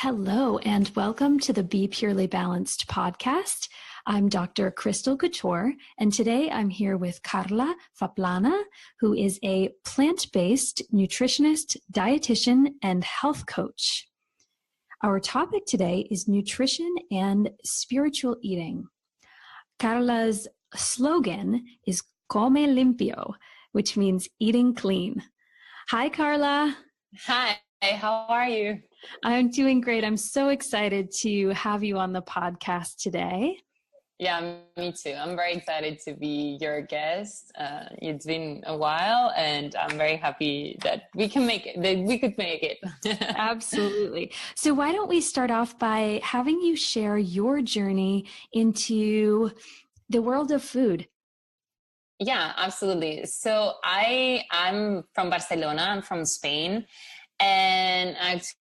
Hello, and welcome to the Be Purely Balanced podcast. I'm Dr. Crystal Couture, and today I'm here with Carla Zaplana, who is a plant-based nutritionist, dietitian, and health coach. Our topic today is nutrition and spiritual eating. Carla's slogan is Come Limpio, which means eating clean. Hi, Carla. Hi, how are you? I'm doing great. I'm so excited to have you on the podcast today. Yeah, me too. I'm very excited to be your guest. It's been a while, and I'm very happy that we could make it. Absolutely. So why don't we start off by having you share your journey into the world of food? Yeah, absolutely. So I'm from Barcelona. I'm from Spain, and actually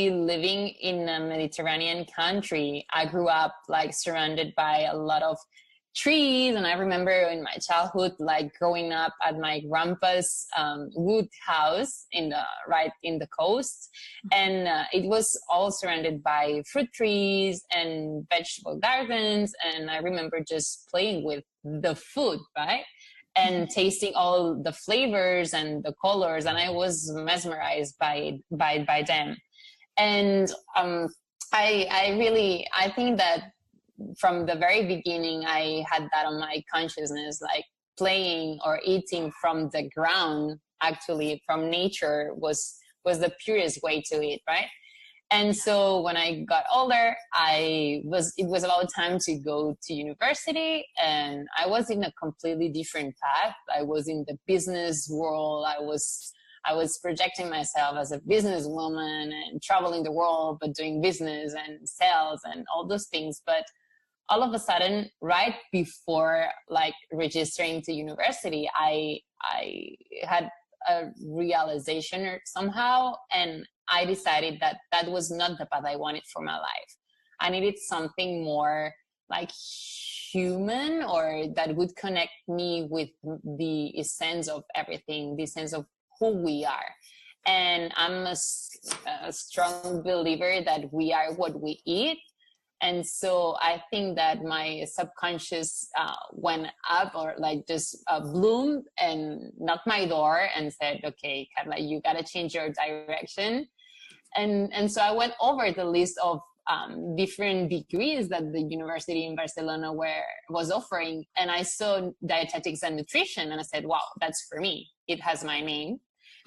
living in a Mediterranean country. I grew up like surrounded by a lot of trees, and I remember in my childhood like growing up at my grandpa's wood house right in the coast, and it was all surrounded by fruit trees and vegetable gardens, and I remember just playing with the food, right? And tasting all the flavors and the colors, and I was mesmerized by them. And I think that from the very beginning, I had that on my consciousness, like playing or eating from the ground, actually from nature was the purest way to eat, right? And so when I got older, it was about time to go to university, and I was in a completely different path. I was in the business world. I was projecting myself as a businesswoman and traveling the world, but doing business and sales and all those things. But all of a sudden, right before like registering to university, I had a realization somehow, and I decided that was not the path I wanted for my life. I needed something more like human, or that would connect me with the essence of everything, the essence of who we are. And I'm a strong believer that we are what we eat. And so I think that my subconscious went up, or like just bloomed and knocked my door and said, okay, Carla, you got to change your direction. And so I went over the list of different degrees that the university in Barcelona was offering. And I saw dietetics and nutrition, and I said, wow, that's for me. It has my name.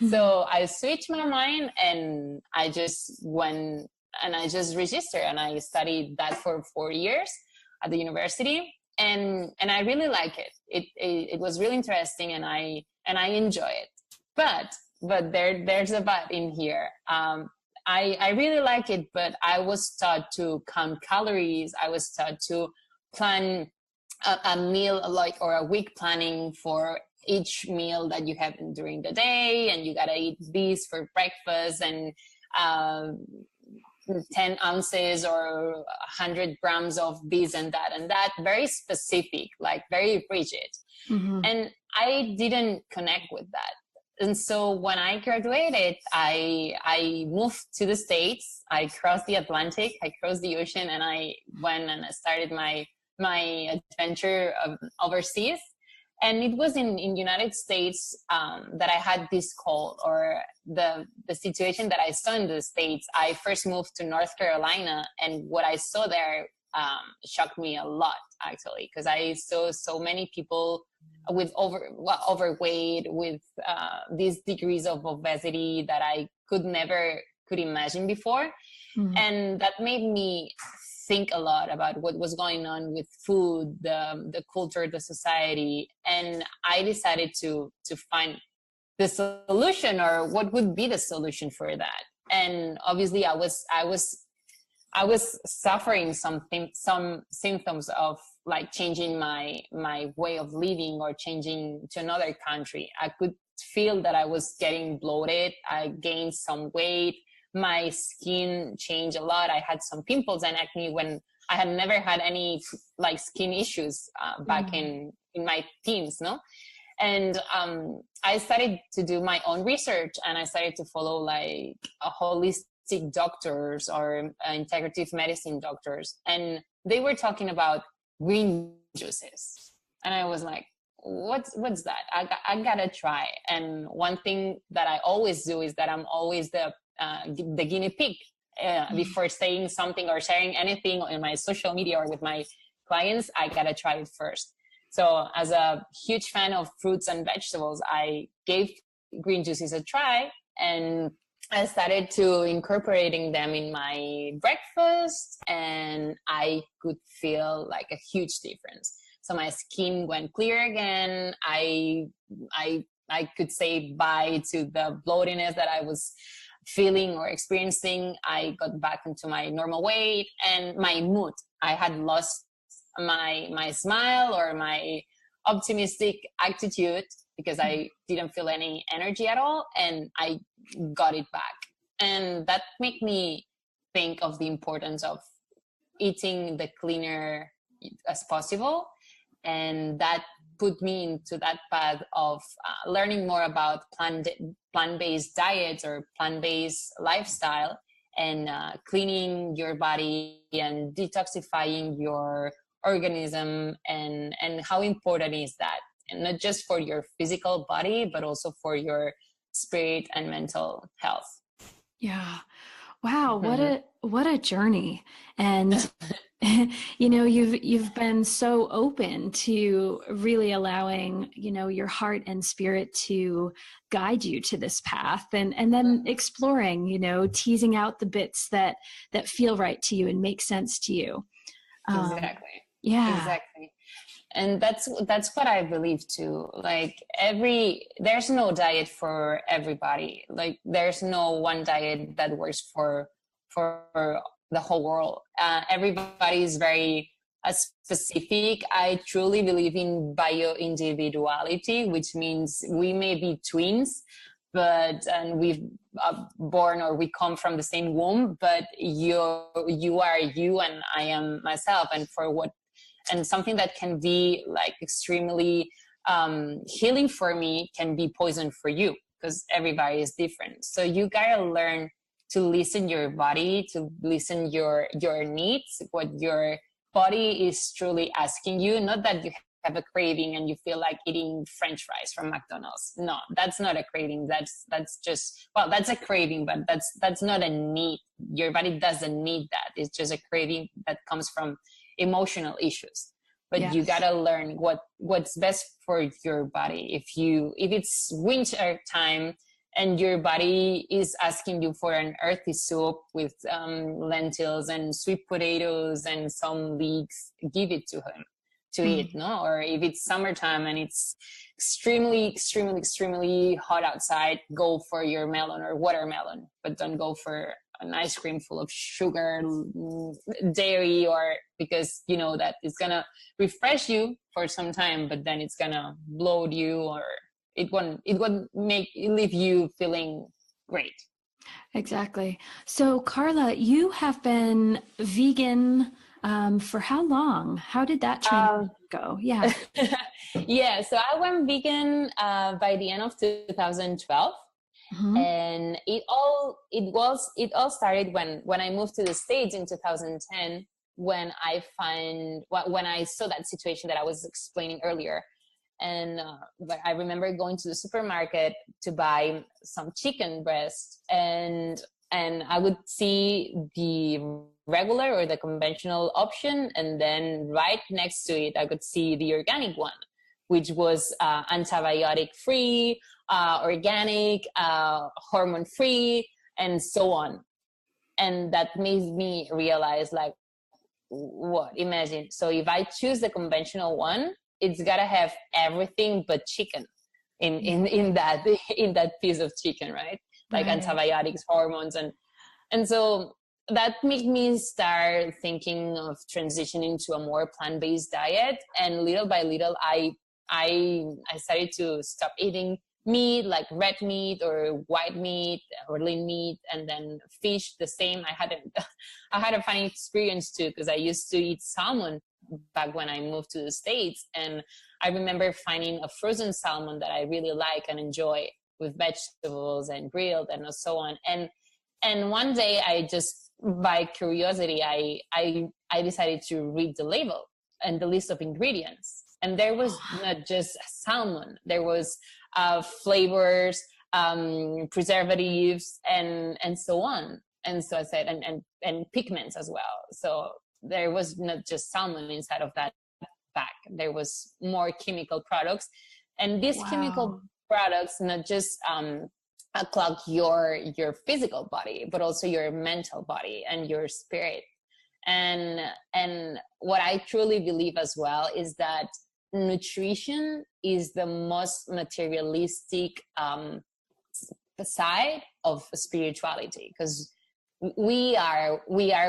Mm-hmm. So I switched my mind, and I just went and I just registered, and I studied that for 4 years at the university. And I really like it. It was really interesting, and I enjoy it. But there's a but in here. I really like it, but I was taught to count calories. I was taught to plan a meal, or a week planning for each meal that you have during the day, and you gotta eat this for breakfast, and 10 ounces or 100 grams of this and that, very specific, like very rigid. Mm-hmm. And I didn't connect with that. And so when I graduated, I moved to the States. I crossed the Atlantic, I crossed the ocean, and I went and I started my adventure overseas. And it was in United States that I had this call, or the situation that I saw in the States. I first moved to North Carolina, and what I saw there shocked me a lot, actually, because I saw so many people with overweight, with these degrees of obesity that I could imagine before. Mm-hmm. And that made me think a lot about what was going on with food, the culture, the society. And I decided to find the solution, or what would be the solution for that. And obviously I was suffering some symptoms of like changing my way of living, or changing to another country. I could feel that I was getting bloated. I gained some weight. My skin changed a lot. I had some pimples and acne when I had never had any like skin issues back in my teens, no? And I started to do my own research, and I started to follow like a holistic doctors or integrative medicine doctors, and they were talking about green juices, and I was like, what's that? I gotta try. And one thing that I always do is that I'm always the guinea pig before saying something or sharing anything in my social media or with my clients. I gotta try it first. So as a huge fan of fruits and vegetables, I gave green juices a try, and I started to incorporating them in my breakfast, and I could feel like a huge difference. So my skin went clear again. I could say bye to the bloatiness that I was feeling or experiencing. I got back into my normal weight, and my mood. I had lost my smile or my optimistic attitude because I didn't feel any energy at all, and I got it back. And that made me think of the importance of eating the cleaner as possible, and that put me into that path of learning more about plant-based diets or plant-based lifestyle, and cleaning your body and detoxifying your organism, and how important is that, and not just for your physical body but also for your spirit and mental health. Yeah. Wow, what a journey. And you've been so open to really allowing, your heart and spirit to guide you to this path, and then exploring, teasing out the bits that feel right to you and make sense to you. Exactly. Yeah. Exactly. And that's what I believe too. Like there's no diet for everybody. Like there's no one diet that works for the whole world. Everybody is very specific. I truly believe in bio-individuality, which means we may be twins, and we've born, or we come from the same womb, but you are you and I am myself. And something that can be like extremely healing for me can be poison for you, because everybody is different. So you gotta learn to listen your body, to listen your needs, what your body is truly asking you. Not that you have a craving and you feel like eating French fries from McDonald's. No, that's not a craving. That's just, well, that's a craving, but that's not a need. Your body doesn't need that. It's just a craving that comes from emotional issues. But yes, you gotta learn what's best for your body. If it's winter time and your body is asking you for an earthy soup with lentils and sweet potatoes and some leeks, give it to him to eat, no? Or if it's summertime and it's extremely, extremely, extremely hot outside, go for your melon or watermelon, but don't go for an ice cream full of sugar, dairy, or because you know that it's gonna refresh you for some time, but then it's gonna bloat you, or it won't leave you feeling great. Exactly. So Carla, you have been vegan for how long? How did that transition go? Yeah. Yeah. So I went vegan by the end of 2012. Mm-hmm. And it all started when I moved to the States in 2010, when I saw that situation that I was explaining earlier. And I remember going to the supermarket to buy some chicken breast, and I would see the regular or the conventional option, and then right next to it I could see the organic one, which was antibiotic free, organic, hormone free, and so on. And that made me realize, like, what? Imagine. So if I choose the conventional one, it's gotta have everything but chicken in that piece of chicken, right? Like right. Antibiotics, hormones, and so that made me start thinking of transitioning to a more plant-based diet. And little by little, I started to stop eating meat, like red meat or white meat or lean meat, and then fish the same. I had a funny experience too, because I used to eat salmon back when I moved to the States, and I remember finding a frozen salmon that I really like and enjoy with vegetables and grilled and so on. And And one day I just, by curiosity, I decided to read the label and the list of ingredients. And there was not just salmon, there was flavors, preservatives, and so on. And so I said, and pigments as well. So there was not just salmon inside of that bag. There was more chemical products. And these chemical products not just clog your physical body, but also your mental body and your spirit. And what I truly believe as well is that nutrition is the most materialistic side of spirituality, because we are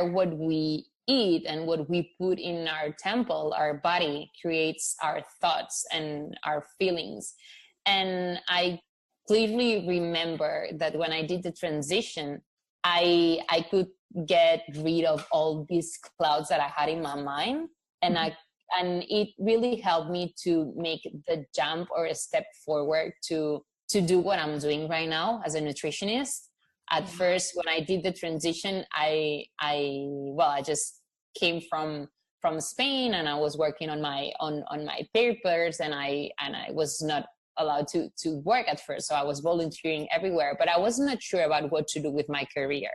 what we eat, and what we put in our temple, our body, creates our thoughts and our feelings. And I clearly remember that when I did the transition, I could get rid of all these clouds that I had in my mind, and it really helped me to make the jump or a step forward to do what I'm doing right now as a nutritionist. At first, when I did the transition, I just came from Spain, and I was working on my papers, and I was not allowed to work at first. So I was volunteering everywhere, but I was not sure about what to do with my career.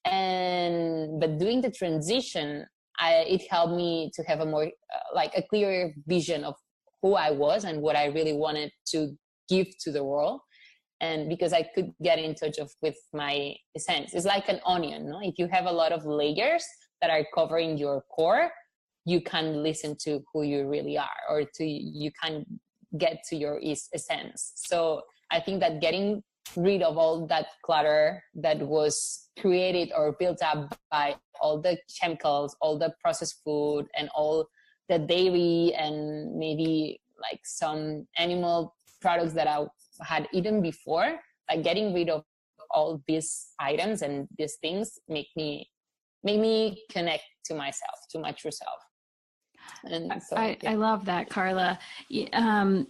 But doing the transition, it helped me to have a more a clearer vision of who I was and what I really wanted to give to the world. And because I could get in touch with my essence. It's like an onion, no? If you have a lot of layers that are covering your core, you can listen to who you really are, or you can get to your essence. So I think that getting rid of all that clutter that was created or built up by all the chemicals, all the processed food, and all the dairy, and maybe like some animal products that I had eaten before, like getting rid of all these items and these things make me connect to myself, to my true self. And so, I love that, Carla. You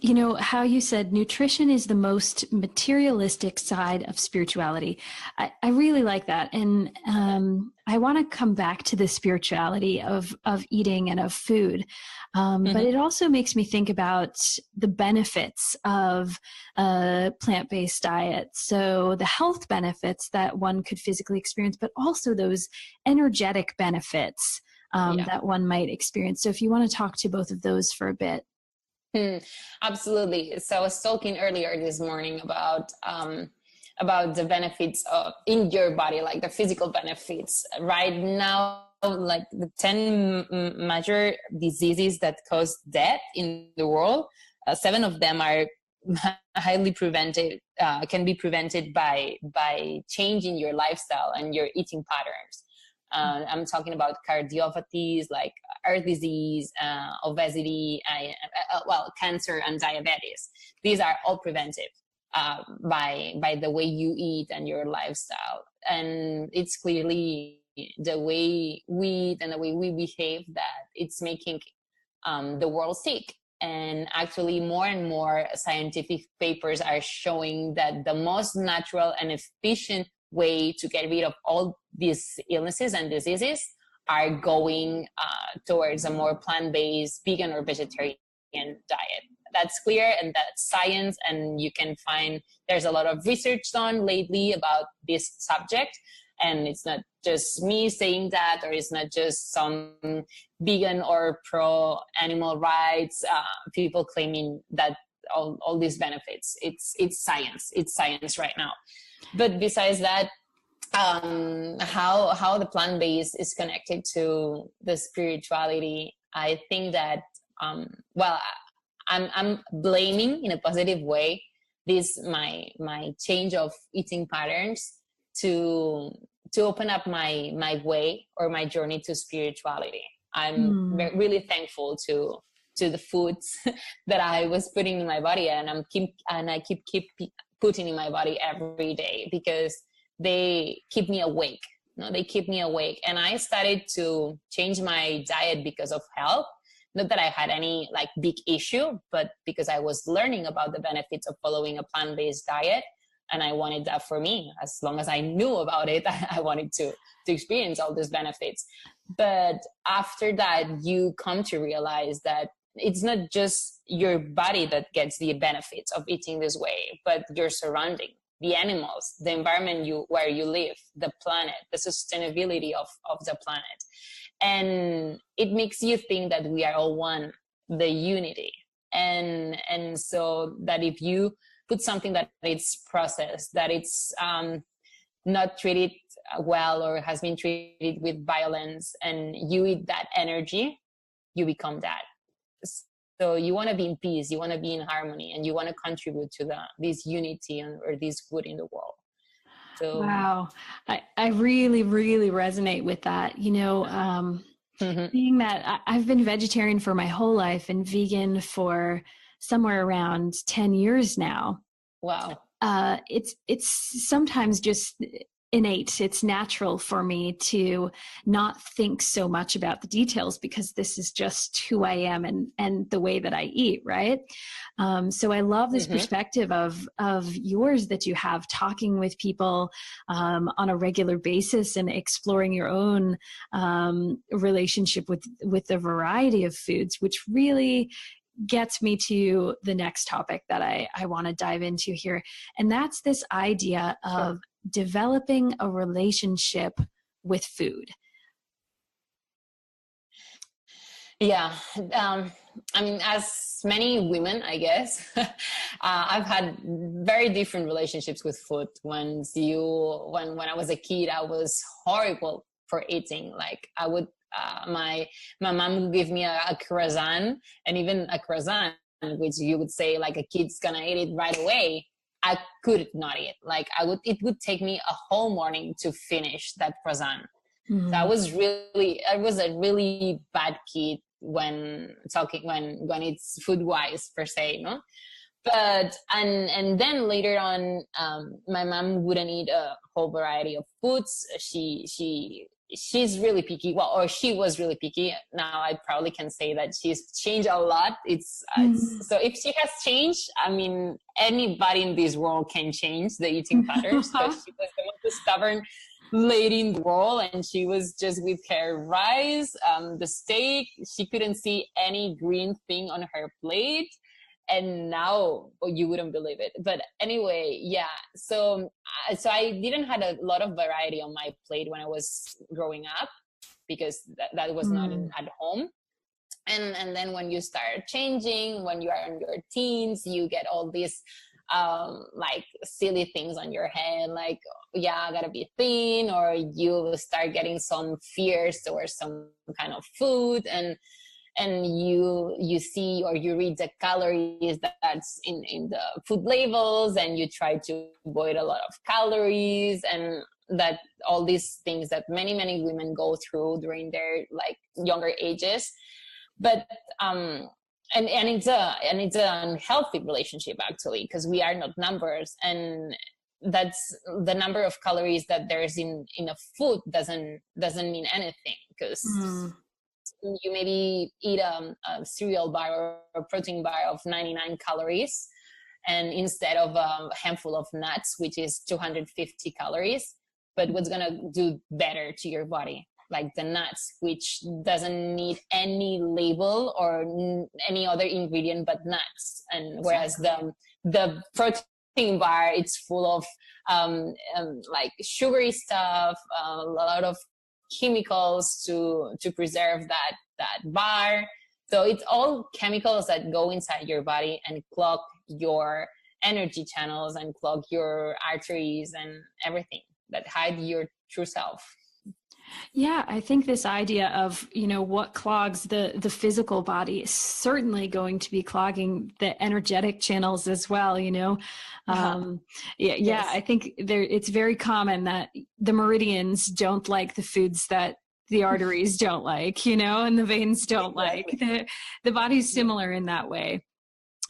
know, how you said nutrition is the most materialistic side of spirituality. I really like that. And I want to come back to the spirituality of eating and of food. But it also makes me think about the benefits of a plant-based diet. So the health benefits that one could physically experience, but also those energetic benefits that one might experience. So if you want to talk to both of those for a bit. Absolutely. So I was talking earlier this morning about the benefits in your body, like the physical benefits. Right now, like the 10 major diseases that cause death in the world, 7 of them are highly prevented, can be prevented by changing your lifestyle and your eating patterns. I'm talking about cardiopathies like heart disease, obesity, cancer, and diabetes. These are all preventive by the way you eat and your lifestyle. And it's clearly the way we eat and the way we behave that it's making the world sick. And actually more and more scientific papers are showing that the most natural and efficient way to get rid of all these illnesses and diseases are going towards a more plant-based, vegan or vegetarian diet. That's clear, and that's science, and you can find there's a lot of research done lately about this subject. And it's not just me saying that, or it's not just some vegan or pro animal rights people claiming that all these benefits. It's science. It's science right now. But besides that, how the plant-based is connected to the spirituality, I think that I'm blaming in a positive way this my change of eating patterns to open up my way or my journey to spirituality. I'm really thankful to the foods that I was putting in my body, and I keep putting in my body every day, because they keep me awake. They keep me awake. And I started to change my diet because of health. Not that I had any like big issue, but because I was learning about the benefits of following a plant-based diet. And I wanted that for me. As long as I knew about it, I wanted to experience all these benefits. But after that, you come to realize that it's not just your body that gets the benefits of eating this way, but your surrounding, the animals, the environment where you live, the planet, the sustainability of the planet. And it makes you think that we are all one, the unity. And so that if you put something that it's processed, that it's not treated well or has been treated with violence, and you eat that energy, you become that. So you want to be in peace, you want to be in harmony, and you want to contribute to this unity or this good in the world. So wow, I really, really resonate with that. Being that I've been vegetarian for my whole life and vegan for somewhere around 10 years now. Wow. It's sometimes just innate. It's natural for me to not think so much about the details because this is just who I am and the way that I eat, right? So I love this perspective of yours that you have, talking with people on a regular basis and exploring your own relationship with the variety of foods, which really gets me to the next topic that I want to dive into here. And that's this idea of developing a relationship with food. Yeah. I mean, as many women, I guess, I've had very different relationships with food. When I was a kid, I was horrible for eating. Like I would, my mom would give me a croissant, and even a croissant, which you would say like a kid's gonna eat it right away, I could not eat. Like it would take me a whole morning to finish that croissant. So I was a really bad kid when it's food wise per se, no? But and then later on, my mom wouldn't eat a whole variety of foods. She's really picky. Well, or she was really picky. Now I probably can say that she's changed a lot. So if she has changed, I mean, anybody in this world can change the eating patterns. But she was the most stubborn lady in the world, and she was just with her rice, the steak. She couldn't see any green thing on her plate. And now you wouldn't believe it. But anyway, yeah. So I didn't have a lot of variety on my plate when I was growing up, because that was not at home. And then when you start changing, when you are in your teens, you get all these like silly things on your head, like, yeah, I gotta be thin, or you start getting some fears towards some kind of food, and you see or you read the calories that's in the food labels, and you try to avoid a lot of calories, and that all these things that many women go through during their like younger ages. But and it's an unhealthy relationship, actually, because we are not numbers, and that's the number of calories that there's in a food doesn't mean anything, because you maybe eat a cereal bar or a protein bar of 99 calories, and instead of a handful of nuts, which is 250 calories. But what's going to do better to your body? Like the nuts, which doesn't need any label or any other ingredient but nuts. And whereas the protein bar, it's full of like sugary stuff, a lot of chemicals to preserve that bar. So it's all chemicals that go inside your body and clog your energy channels and clog your arteries and everything, that hide your true self. Yeah, I think this idea of, what clogs the physical body is certainly going to be clogging the energetic channels as well, Yeah, Yes. I think it's very common that the meridians don't like the foods that the arteries don't like, and the veins don't like. The body's similar in that way.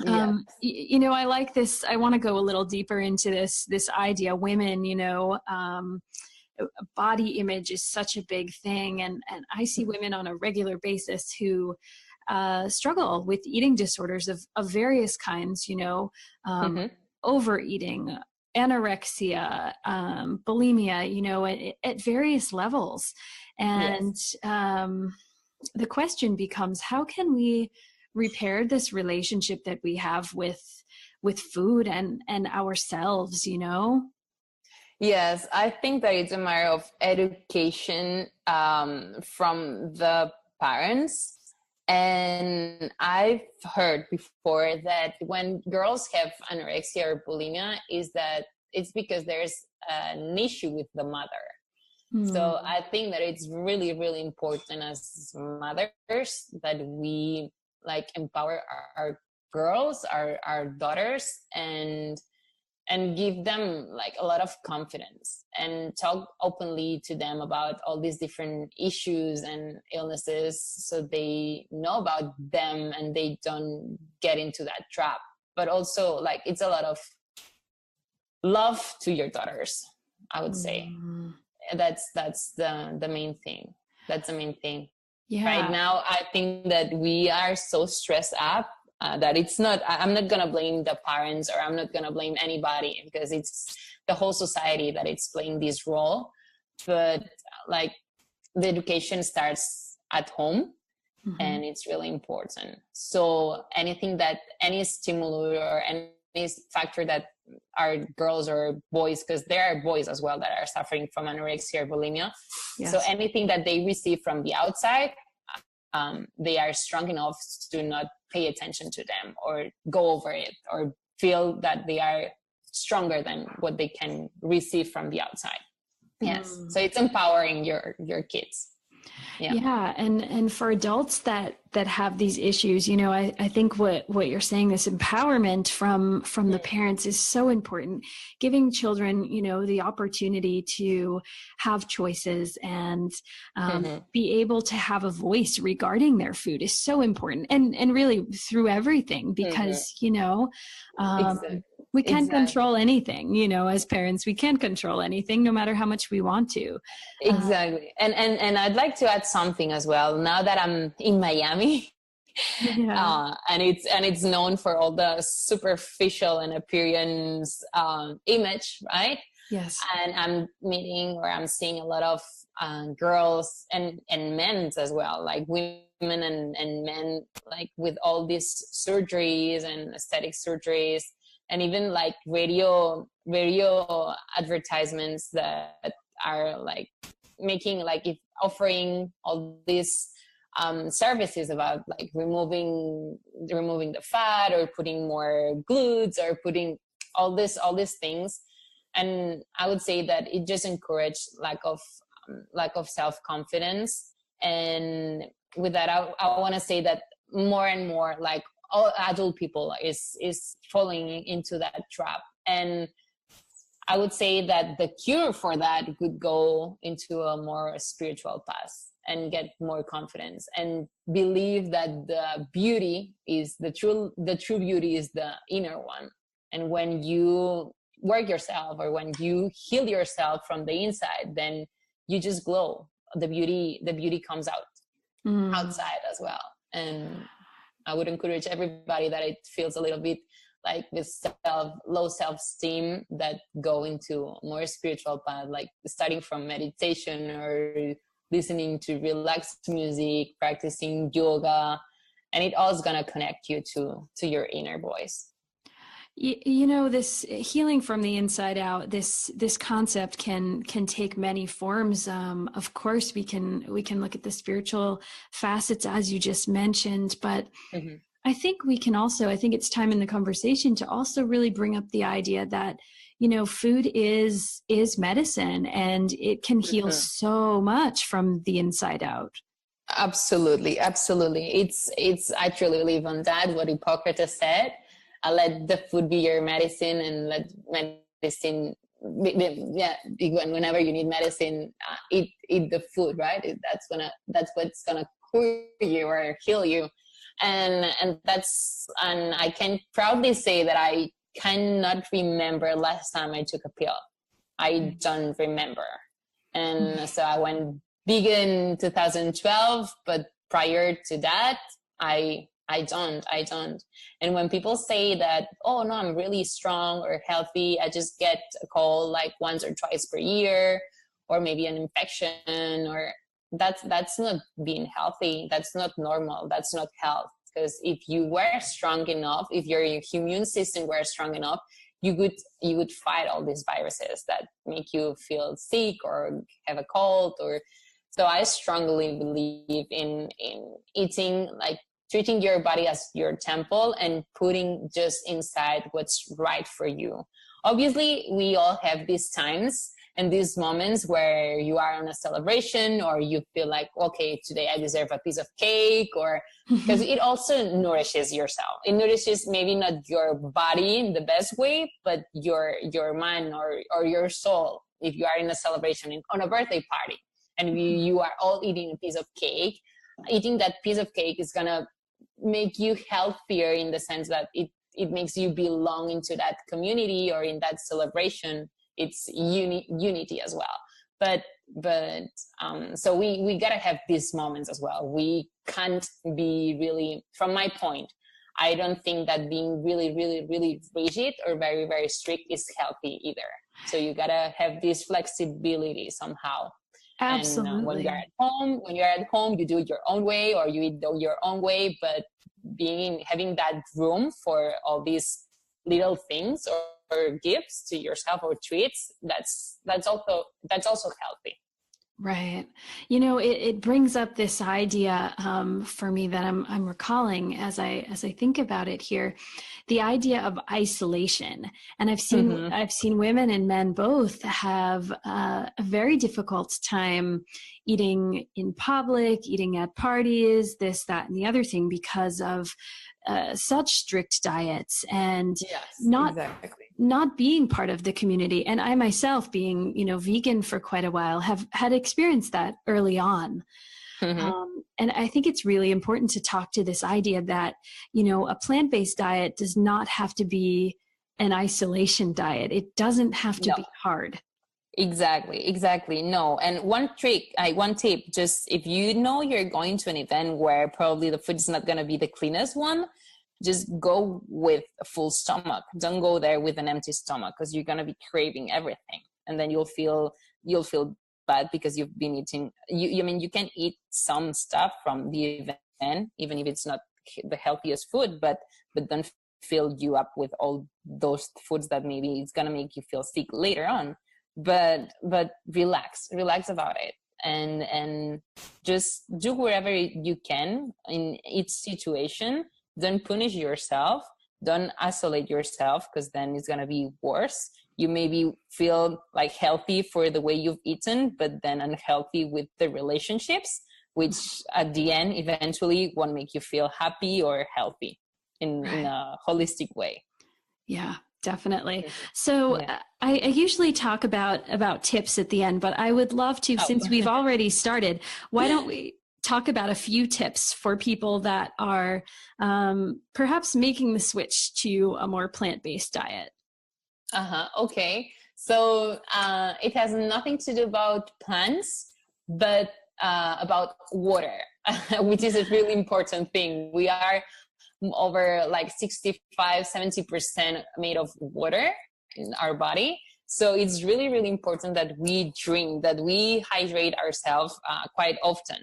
Yeah. I like this. I want to go a little deeper into this idea. Women, body image is such a big thing, and I see women on a regular basis who struggle with eating disorders of various kinds, overeating, anorexia, bulimia, you know, at various levels. And the question becomes, how can we repair this relationship that we have with food and ourselves, you know? Yes, I think that it's a matter of education from the parents. And I've heard before that when girls have anorexia or bulimia, is that it's because there's an issue with the mother. So I think that it's really, really important as mothers that we like empower our girls, our daughters, and give them like a lot of confidence and talk openly to them about all these different issues and illnesses, so they know about them and they don't get into that trap. But also, like, it's a lot of love to your daughters, I would say. That's the main thing. That's the main thing. Yeah. Right now, I think that we are so stressed up that it's not, I'm not going to blame the parents, or I'm not going to blame anybody, because it's the whole society that it's playing this role. But like, the education starts at home, and it's really important. So any stimulus or any factor that our girls or boys, because there are boys as well that are suffering from anorexia or bulimia. Yes. So anything that they receive from the outside, they are strong enough to not pay attention to them or go over it, or feel that they are stronger than what they can receive from the outside. Yes. So it's empowering your kids. Yeah. And for adults that have these issues, you know, I think what you're saying, this empowerment from the parents is so important. Giving children, you know, the opportunity to have choices and be able to have a voice regarding their food is so important. And really through everything, because, you know, we can't control anything, you know, as parents, we can't control anything, no matter how much we want to. Exactly. And I'd like to add something as well. Now that I'm in Miami, and it's known for all the superficial and appearance image, right? Yes. And I'm seeing a lot of girls and men as well, like women and men, like with all these surgeries and aesthetic surgeries, and even like radio advertisements that are like making, like, if offering all these services about like removing the fat, or putting more glutes, or putting all these things. And I would say that it just encouraged lack of self-confidence. And with that, I want to say that more and more, like, all adult people is falling into that trap. And I would say that the cure for that could go into a more spiritual path, and get more confidence, and believe that the beauty is the true beauty is the inner one. And when you work yourself, or when you heal yourself from the inside, then you just glow. The beauty comes out outside as well. And I would encourage everybody that it feels a little bit like with low self-esteem, that go into a more spiritual path, like starting from meditation, or listening to relaxed music, practicing yoga, and it all is going to connect you to your inner voice. You know, this healing from the inside out, this concept can take many forms. Of course, we can look at the spiritual facets, as you just mentioned, but I think we can also, I think it's time in the conversation to also really bring up the idea that, you know, food is medicine, and it can heal so much from the inside out. Absolutely. I truly believe on that, what Hippocrates said. Let the food be your medicine, and let medicine, whenever you need medicine, eat the food, right? That's what's gonna cure you or heal you. And I can proudly say that I cannot remember last time I took a pill. I don't remember. And so I went vegan in 2012, but prior to that, I I don't. And when people say that, oh no, I'm really strong or healthy, I just get a cold like once or twice per year, or maybe an infection, or that's not being healthy. That's not normal. That's not health. Because if you were strong enough, if your immune system were strong enough, you would fight all these viruses that make you feel sick or have a cold. Or so I strongly believe in eating, like treating your body as your temple and putting just inside what's right for you. Obviously, we all have these times and these moments where you are on a celebration, or you feel like, okay, today I deserve a piece of cake, or because it also nourishes yourself. It nourishes maybe not your body in the best way, but your mind or your soul. If you are in a celebration on a birthday party and you are all eating a piece of cake, eating that piece of cake is gonna make you healthier in the sense that it makes you belong into that community or in that celebration. It's unity as well. But so we gotta have these moments as well. We can't be really, from my point, I don't think that being really, really, really rigid or very, very strict is healthy either. So you gotta have this flexibility somehow. Absolutely. And when you're at home, you do it your own way, or you eat your own way. But having that room for all these little things or gifts to yourself or treats, that's also healthy. Right. You know, it brings up this idea for me that I'm recalling as I think about it here, the idea of isolation. And I've seen women and men both have a very difficult time eating in public, eating at parties, this, that, and the other thing, because of such strict diets and not being part of the community. And I myself, being, vegan for quite a while, have had experienced that early on. And I think it's really important to talk to this idea that, a plant-based diet does not have to be an isolation diet. It doesn't have to be hard. Exactly. No. And one tip, just if you know you're going to an event where probably the food is not going to be the cleanest one, just go with a full stomach. Don't go there with an empty stomach, because you're going to be craving everything. And then you'll feel bad because you've been eating. You can eat some stuff from the event, even if it's not the healthiest food, but don't fill you up with all those foods that maybe it's going to make you feel sick later on. But relax about it, and just do wherever you can in each situation. Don't punish yourself, don't isolate yourself, because then it's going to be worse. You maybe feel like healthy for the way you've eaten, but then unhealthy with the relationships, which at the end eventually won't make you feel happy or healthy in a holistic way. Yeah, definitely. So I usually talk about tips at the end, but I would love to, since we've already started, why don't we talk about a few tips for people that are perhaps making the switch to a more plant-based diet? Okay. So it has nothing to do about plants, but about water, which is a really important thing. We are over like 65-70% made of water in our body. So it's really, really important that we drink, that we hydrate ourselves quite often.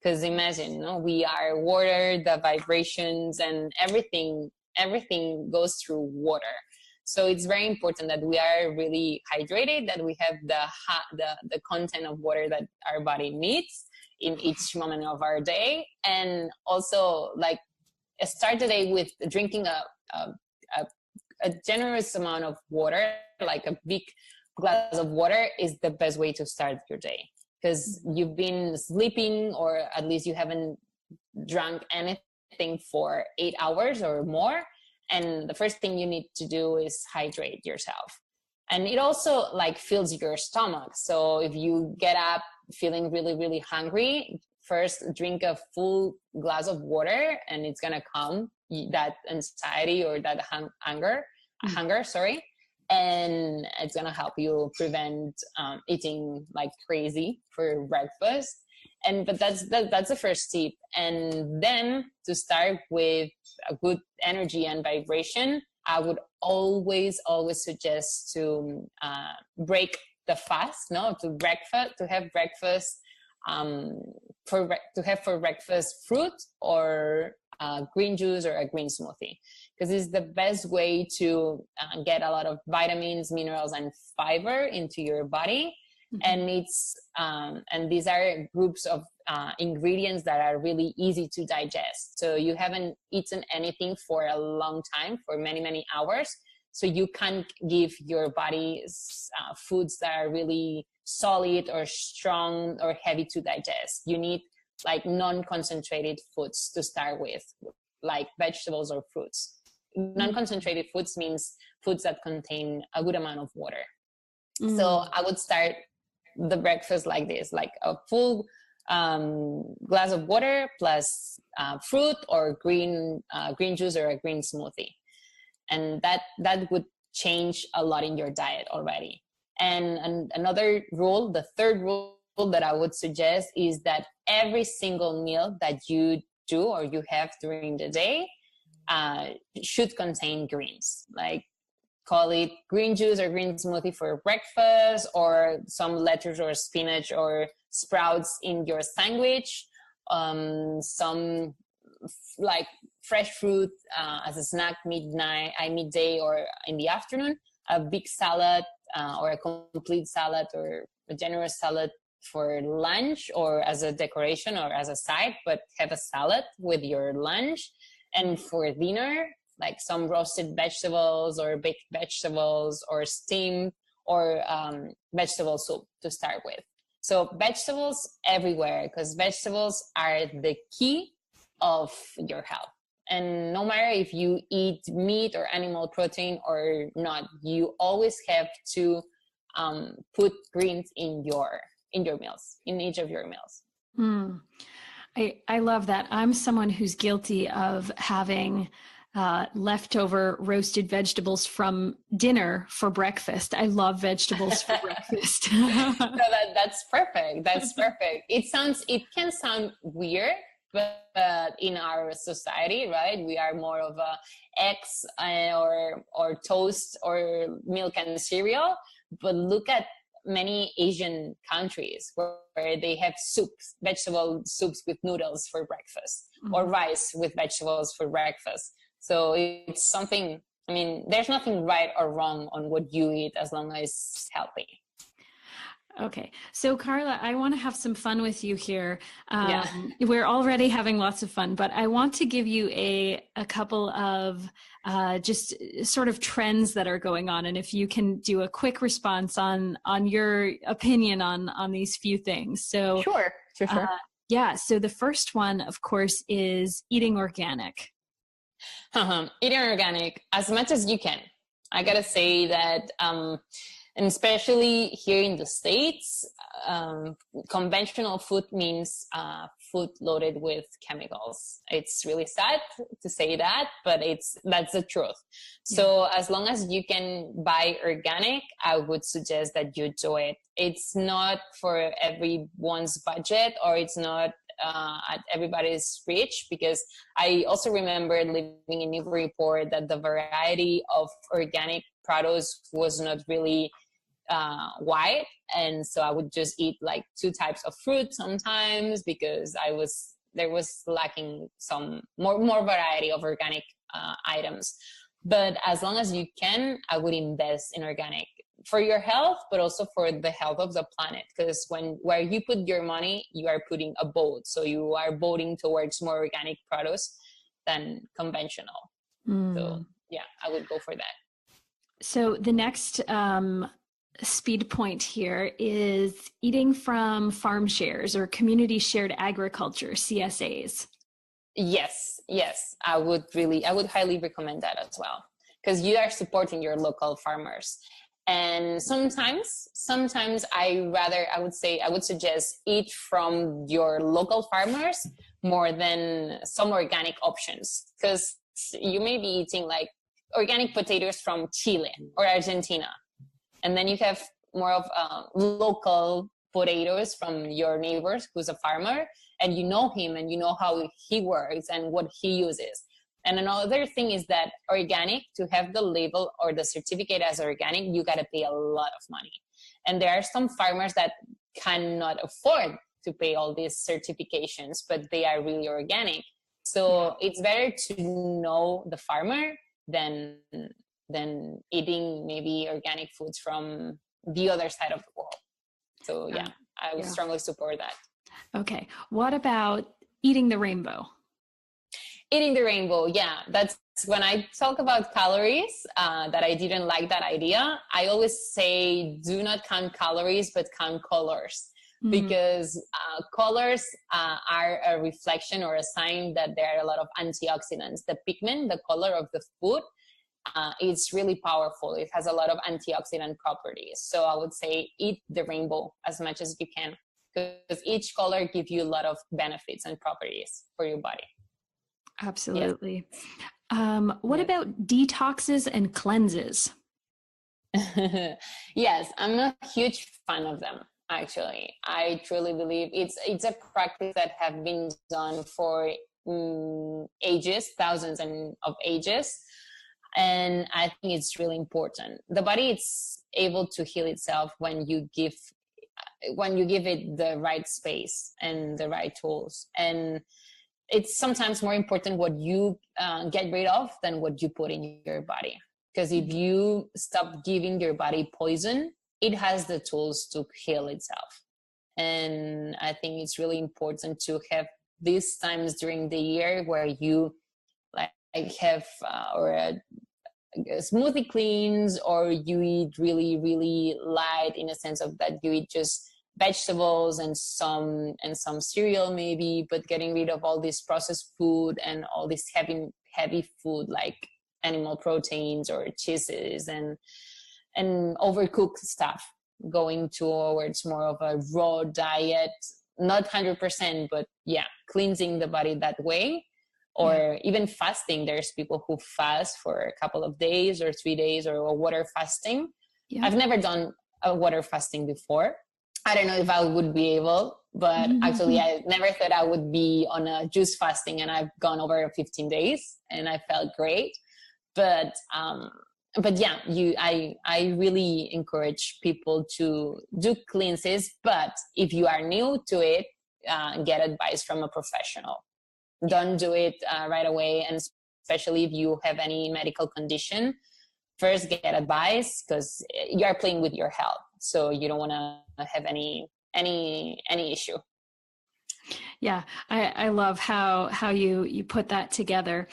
Because imagine, we are water, the vibrations and everything goes through water. So it's very important that we are really hydrated, that we have the content of water that our body needs in each moment of our day. And also, like, start the day with drinking a generous amount of water, like a big glass of water is the best way to start your day, because you've been sleeping, or at least you haven't drunk anything for 8 hours or more. And the first thing you need to do is hydrate yourself. And it also like fills your stomach. So if you get up feeling really, really hungry, first drink a full glass of water, and it's going to calm that anxiety or that hunger. and it's going to help you prevent eating like crazy for breakfast. But that's the first tip. And then to start with a good energy and vibration, I would always suggest to break the fast, to have breakfast, for breakfast fruit or green juice or a green smoothie, because it's the best way to get a lot of vitamins, minerals, and fiber into your body. Mm-hmm. And these are groups of ingredients that are really easy to digest. So you haven't eaten anything for a long time, for many hours. So you can't give your body foods that are really solid or strong or heavy to digest. You need like non-concentrated foods to start with, like vegetables or fruits. Non-concentrated foods means foods that contain a good amount of water. So I would start the breakfast like this, like a full glass of water plus fruit or green juice or a green smoothie. And that would change a lot in your diet already. And another rule, the third rule that I would suggest, is that every single meal that you do or you have during the day should contain greens. Like, call it green juice or green smoothie for breakfast, or some lettuce or spinach or sprouts in your sandwich, some like fresh fruit as a snack midday or in the afternoon, a big salad or a complete salad or a generous salad for lunch or as a decoration or as a side, but have a salad with your lunch. And for dinner, like some roasted vegetables or baked vegetables or steamed or vegetable soup to start with. So vegetables everywhere, because vegetables are the key of your health. And no matter if you eat meat or animal protein or not, you always have to put greens in your meals, in each of your meals. I love that. I'm someone who's guilty of having leftover roasted vegetables from dinner for breakfast. I love vegetables for breakfast. So that's perfect. That's perfect. It can sound weird, but in our society, right, we are more of a eggs or toast or milk and cereal. But look at many Asian countries where they have vegetable soups with noodles for breakfast, or rice with vegetables for breakfast. So it's something, I mean, there's nothing right or wrong on what you eat as long as it's healthy. Okay. So Carla, I want to have some fun with you here. We're already having lots of fun, but I want to give you a couple of just sort of trends that are going on. And if you can do a quick response on your opinion on these few things. So Sure. So the first one, of course, is eating organic. Eating organic as much as you can. I gotta say that, and especially here in the States, conventional food means food loaded with chemicals. It's really sad to say that, but that's the truth. So as long as you can buy organic, I would suggest that you do it. It's not for everyone's budget, or it's not at everybody's reach, because I also remember living in Newburyport that the variety of organic produce was not really wide, and so I would just eat like 2 types of fruit sometimes, because there was lacking some more variety of organic items. But as long as you can, I would invest in organic for your health, but also for the health of the planet, because where you put your money, you are putting a vote. So you are voting towards more organic produce than conventional. So yeah, I would go for that. So the next speed point here is eating from farm shares or community shared agriculture, CSAs. Yes. I would highly recommend that as well, because you are supporting your local farmers. And sometimes I would suggest eat from your local farmers more than some organic options, because you may be eating like organic potatoes from Chile or Argentina. And then you have more of local potatoes from your neighbors who's a farmer, and you know him and you know how he works and what he uses. And another thing is that organic, to have the label or the certificate as organic, you got to pay a lot of money. And there are some farmers that cannot afford to pay all these certifications, but they are really organic. So it's better to know the farmer than eating maybe organic foods from the other side of the world. So yeah, I would strongly support that. Okay. What about eating the rainbow? Eating the rainbow, yeah. That's when I talk about calories, that I didn't like that idea. I always say, do not count calories, but count colors. Mm-hmm. Because colors are a reflection or a sign that there are a lot of antioxidants. The pigment, the color of the food, it's really powerful. It has a lot of antioxidant properties. So I would say eat the rainbow as much as you can, because each color gives you a lot of benefits and properties for your body. Absolutely. What about detoxes and cleanses? Yes, I'm a huge fan of them. Actually, I truly believe it's a practice that have been done for ages, thousands of ages, and I think it's really important. The body is able to heal itself when you give it the right space and the right tools. And it's sometimes more important what you get rid of than what you put in your body. Because if you stop giving your body poison, it has the tools to heal itself. And I think it's really important to have these times during the year where you like have smoothie cleans, or you eat really, really light, in a sense of that you eat just vegetables and some cereal maybe, but getting rid of all this processed food and all this heavy food like animal proteins or cheeses and overcooked stuff, going towards more of a raw diet, not 100%, but yeah, cleansing the body that way. Or even fasting. There's people who fast for a couple of days or 3 days, or a water fasting. Yeah. I've never done a water fasting before. I don't know if I would be able, but actually I never thought I would be on a juice fasting, and I've gone over 15 days and I felt great. But yeah, I really encourage people to do cleanses, but if you are new to it, get advice from a professional. Don't do it right away, and especially if you have any medical condition, first get advice, because you are playing with your health, so you don't want to have any issue. Yeah, I love how you put that together.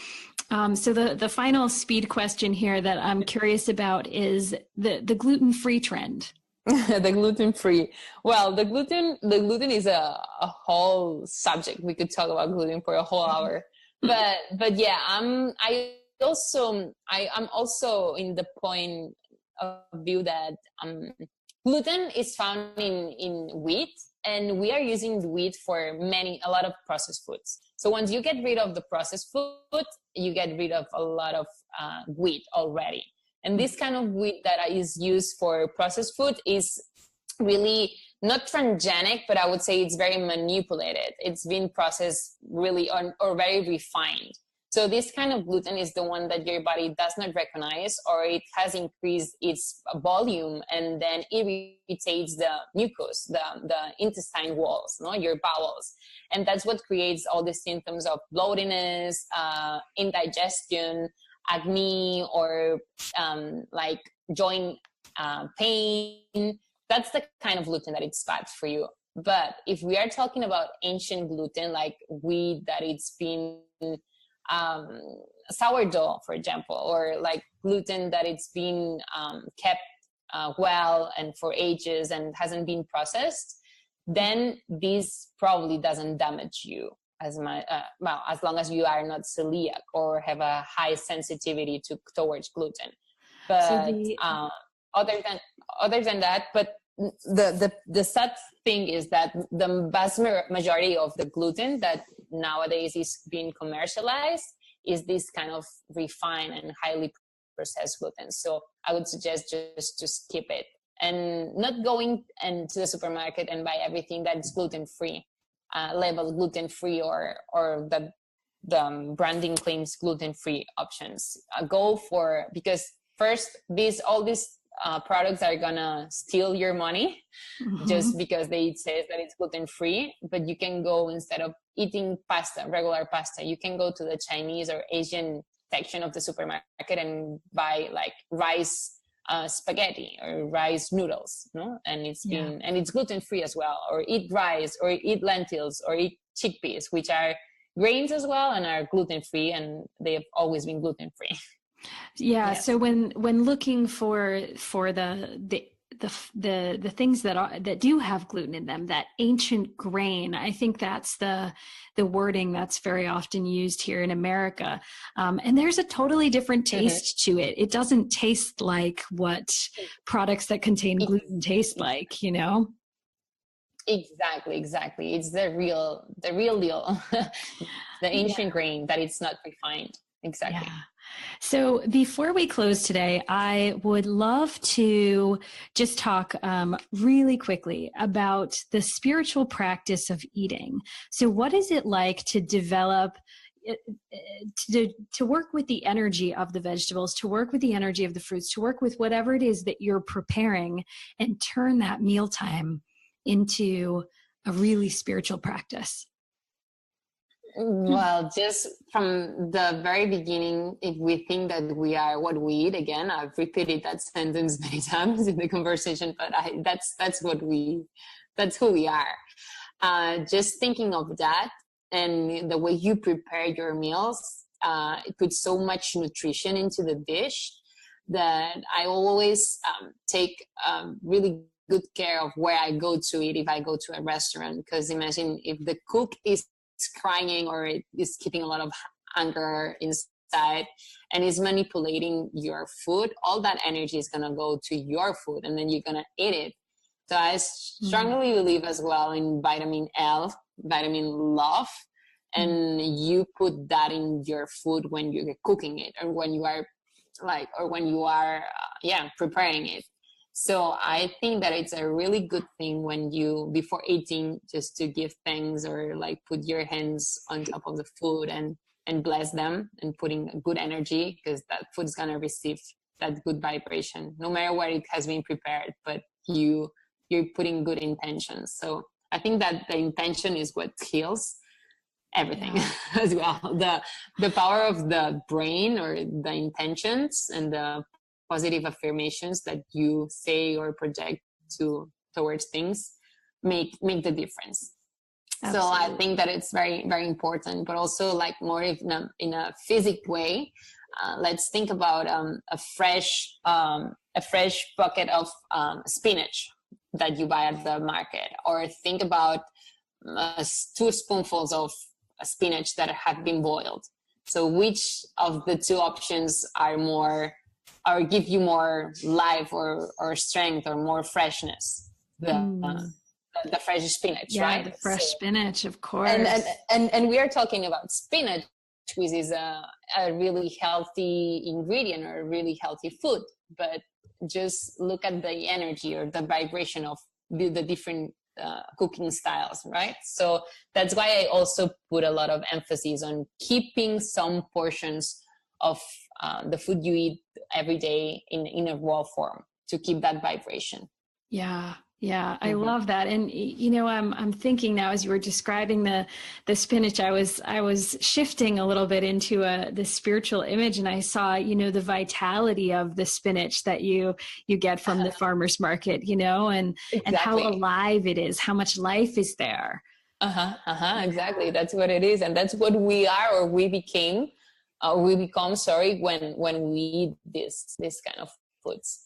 So the final speed question here that I'm curious about is the gluten-free trend. The gluten-free. Well, the gluten is a whole subject. We could talk about gluten for a whole hour. But yeah, I'm also in the point of view that gluten is found in wheat, and we are using wheat for a lot of processed foods. So once you get rid of the processed food, you get rid of a lot of wheat already. And this kind of wheat that is used for processed food is really not transgenic, but I would say it's very manipulated. It's been processed really or very refined. So this kind of gluten is the one that your body does not recognize, or it has increased its volume and then irritates the mucus, the intestine walls, your bowels. And that's what creates all the symptoms of bloatiness, indigestion, acne, or like joint pain. That's the kind of gluten that it's bad for you. But if we are talking about ancient gluten, like wheat that it's been sourdough, for example, or like gluten that it's been kept well and for ages and hasn't been processed, then this probably doesn't damage you as long as you are not celiac or have a high sensitivity towards gluten. But other than that, but the sad thing is that the vast majority of the gluten that nowadays is being commercialized is this kind of refined and highly processed gluten. So I would suggest just to skip it, and not going into the supermarket and buy everything that's gluten-free, labeled gluten-free, or the branding claims gluten-free options. Go for, because first, all these products are gonna steal your money just because they say that it's gluten-free. But you can go, instead of eating pasta, regular pasta, you can go to the Chinese or Asian section of the supermarket and buy like rice spaghetti or rice noodles, no? And it's gluten-free as well. Or eat rice, or eat lentils, or eat chickpeas, which are grains as well and are gluten-free, and they have always been gluten-free. Yeah. Yes. So when looking for the things that do have gluten in them, that ancient grain, I think that's the wording that's very often used here in America. And there's a totally different taste to it. It doesn't taste like what products that contain gluten taste like, you know? Exactly. It's the real deal, the ancient grain, that it's not refined. Exactly. Yeah. So before we close today, I would love to just talk really quickly about the spiritual practice of eating. So what is it like to develop, to work with the energy of the vegetables, to work with the energy of the fruits, to work with whatever it is that you're preparing, and turn that mealtime into a really spiritual practice? Well, just from the very beginning, if we think that we are what we eat, again, I've repeated that sentence many times in the conversation, but that's who we are. Just thinking of that, and the way you prepare your meals, it puts so much nutrition into the dish, that I always take really good care of where I go to eat if I go to a restaurant. Because imagine if the cook is crying, or is keeping a lot of anger inside and is manipulating your food, all that energy is going to go to your food, and then you're going to eat it. So I strongly believe as well in vitamin L, vitamin love, and you put that in your food when you're cooking it, or when you are preparing it. So I think that it's a really good thing when you, before eating, just to give thanks, or like put your hands on top of the food and bless them, and putting good energy, because that food is going to receive that good vibration, no matter where it has been prepared, but you're putting good intentions. So I think that the intention is what heals everything as well. The power of the brain, or the intentions, and the positive affirmations that you say or project towards things make the difference. Absolutely. So I think that it's very, very important, but also like more in a physical way. Let's think about a fresh bucket of spinach that you buy at the market, or think about 2 spoonfuls of spinach that have been boiled. So which of the two options are more, or give you more life, or strength, or more freshness? The fresh spinach, right? Yeah, the fresh spinach, of course. And we are talking about spinach, which is a really healthy ingredient, or a really healthy food. But just look at the energy, or the vibration of the different cooking styles, right? So that's why I also put a lot of emphasis on keeping some portions of the food you eat every day in a raw form, to keep that vibration. Yeah, I love that. And you know, I'm thinking now, as you were describing the spinach, I was shifting a little bit into the spiritual image, and I saw, you know, the vitality of the spinach that you get from the farmer's market, you know, and how alive it is, how much life is there. Exactly. That's what it is, and that's what we are, or we become, when we eat this kind of foods.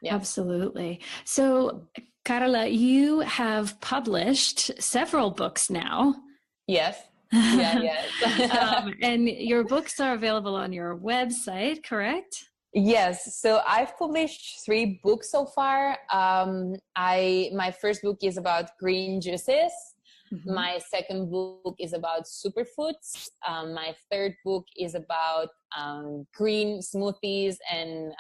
Yeah. Absolutely. So, Carla, you have published several books now. Yes. Yes. And your books are available on your website, correct? Yes. So I've published 3 books so far. My first book is about green juices. Mm-hmm. My second book is about superfoods. My third book is about green smoothies and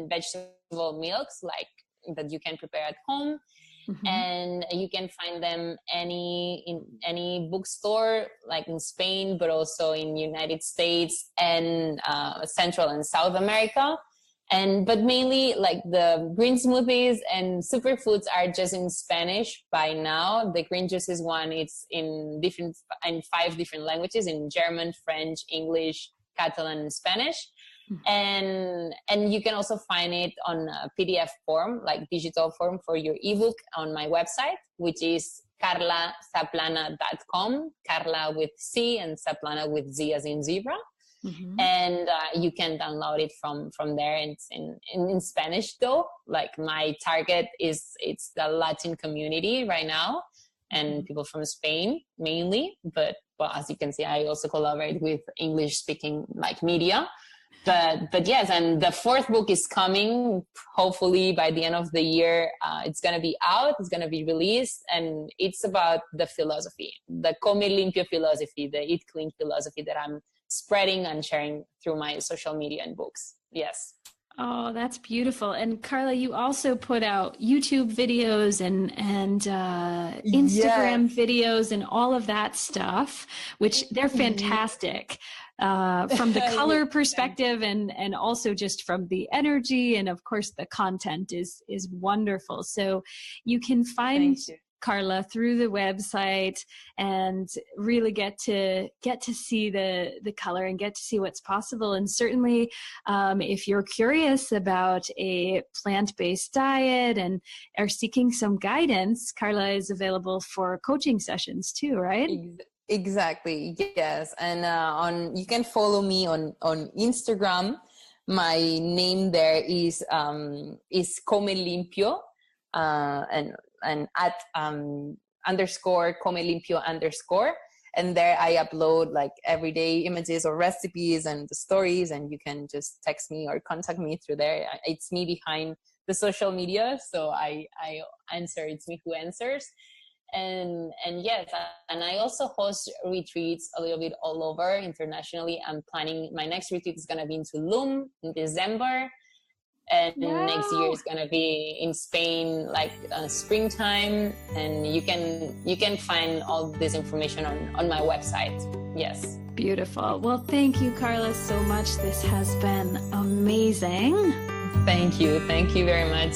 vegetable milks, like that you can prepare at home. Mm-hmm. And you can find them in any bookstore, like in Spain, but also in United States and Central and South America. But mainly like the green smoothies and superfoods are just in Spanish by now. The green juices one, it's in 5 different languages, in German, French, English, Catalan, and Spanish. Mm-hmm. And you can also find it on a PDF form, like digital form for your ebook on my website, which is carlazaplana.com, Carla with C and Zaplana with Z as in zebra. Mm-hmm. And you can download it from there. It's in Spanish though. Like my target it's the Latin community right now, and people from Spain mainly. But as you can see, I also collaborate with English speaking like media. But yes, and the 4th book is coming, hopefully by the end of the year. It's going to be out, it's going to be released, and it's about the philosophy, the Come Limpio philosophy, the Eat Clean philosophy that I'm spreading and sharing through my social media and books. Yes. Oh, that's beautiful. And Carla, you also put out YouTube videos and Instagram videos and all of that stuff, which they're fantastic. From the color perspective and also just from the energy, and of course the content is wonderful. So you can find Carla through the website and really get to see the color and get to see what's possible. And certainly if you're curious about a plant-based diet and are seeking some guidance, Carla is available for coaching sessions too, right? Exactly. Yes. And you can follow me on Instagram. My name there is Come Limpio, and at _ Come Limpio _ and there I upload like everyday images or recipes and the stories, and you can just text me or contact me through there. It's me behind the social media, so I answer. It's me who answers. And yes, and I also host retreats a little bit all over internationally. I'm planning my next retreat is going to be in Tulum in December, and next year is going to be in Spain, like springtime. And you can find all this information on my website. Yes. Beautiful. Well, thank you, Carla, so much. This has been amazing. Thank you very much.